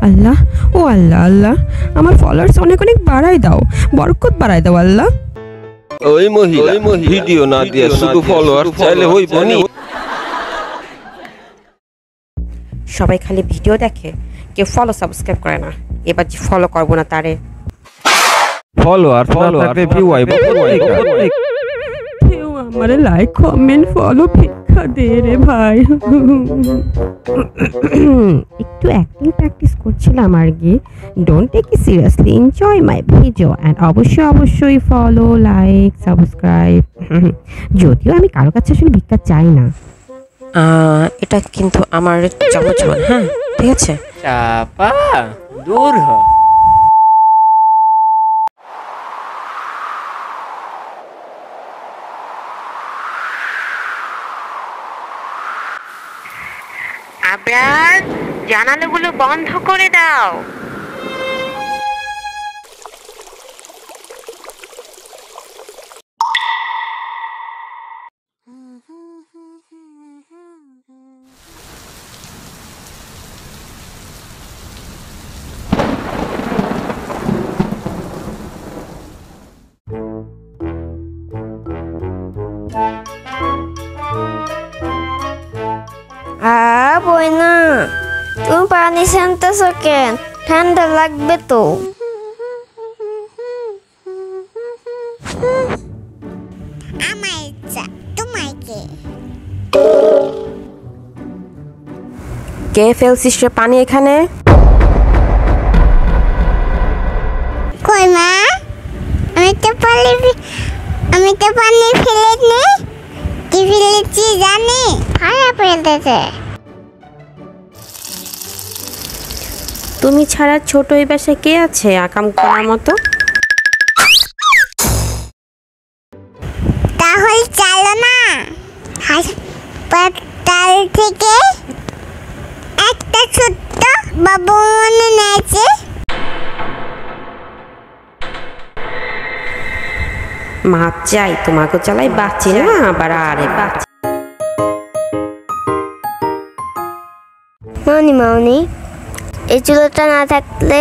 আল্লাহ, ও আল্লাহ, আল্লাহ আমার ফলোয়ার্স অনেক অনেক বাড়াই দাও, বরকত বাড়াই দাও আল্লাহ। ওই মহিলা ভিডিও না দিয়ে শুধু ফলোয়ার চাইলে হইব নি? সবাই খালি ভিডিও দেখে, কেউ ফলো সাবস্ক্রাইব করে না। এবার যে ফলো করবো না তারে। ফলোয়ার থাকলে ভিউ আইব। কেউ আমারে লাইক কমেন্ট ফলো ভিক্ষা দে রে ভাই। একটু অ্যাক্টিং প্র্যাকটিস করছিলাম আর কি। Don't take it seriously, enjoy my video and অবশ্যই ফলো লাইক সাবস্ক্রাইব। যদিও আমি কারো কাছে আসলে ভিক্ষা চাই না। এটা কিন্তু আমার জমজমান, হ্যাঁ ঠিক আছে। চাপা দূর হ। আবরার, জানালাগুলো বন্ধ করে দাও। বই না, তুমি পানি শানতেছ কেন? ঠান্ডা লাগবে তো। আমার ইচ্ছা, তোমার কে? কে ফেলছিস রে পানি এখানে? কই মা, আমি তো পানি ফেলেনি। কি ফেলেছি জানি? খারাপ ফেলতেছে। তুমি ছাড়া ছোট এই বাসায় কে আছে আকাম করার মতো? তাহলে চলো না, হাসপাতাল থেকে একটা ছোট্ট বাবু মনে নেছে। মা চাই তোমাকে চালাই বাঁচি না, আবার আরে বাঁচি। মাউনি, এই চুলাটা না থাকলে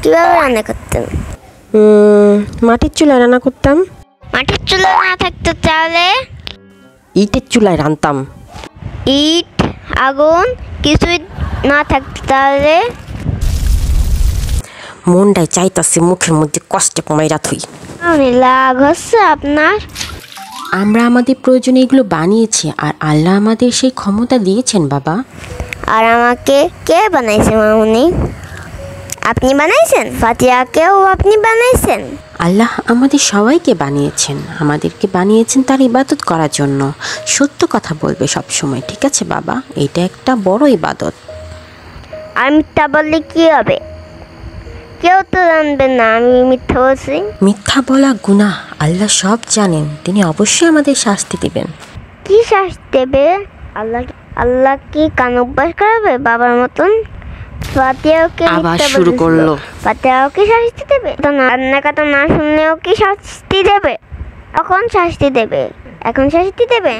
কিভাবে রান্না করতেন? মাটির চুলায় রান্না করতাম। মাটির চুলা না থাকতো তাহলে? ইটের চুলায় রান্তাম। ইট আগুন কিছুই না থাকতো তাহলে? মনটাই চাইতাছে মুখের মধ্যে কষ্টে মাইরা থুই। লাগ হচ্ছে আপনার? আমরা আমাদের প্রয়োজনে এগুলো বানিয়েছি, আর আল্লাহ আমাদের সেই ক্ষমতা দিয়েছেন বাবা। আর আমাকে কে বানাইছে মামুনি? আপনি বানাইছেন? ফাতিহাকেও আপনি বানাইছেন? আল্লাহ আমাদের সবাইকে বানিয়েছেন, আমাদেরকে বানিয়েছেন তার ইবাদত করার জন্য। সত্য কথা বলবে সব সময়, ঠিক আছে বাবা? এটা একটা বড় ইবাদত। আর মিথ্যা বললে কি হবে? কেউ তো জানবে না আমি মিথ্যা বলছি। মিথ্যা বলা গুনাহ, আল্লাহ সব জানেন, তিনি অবশ্যই আমাদের শাস্তি দিবেন। কি শাস্তি দেবে? আল্লাহ কি কান অভ্যাস করাবে বাবার মতন? ফাতিহাকে আবার শুরু করলো। ফাতিহাও কি শাস্তি দেবে? রান্না কথা না শুনলেও কি শাস্তি দেবে? এখন শাস্তি দেবে, এখন শাস্তি দেবে।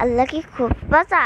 আল্লাহ কি খুব বাঁচা।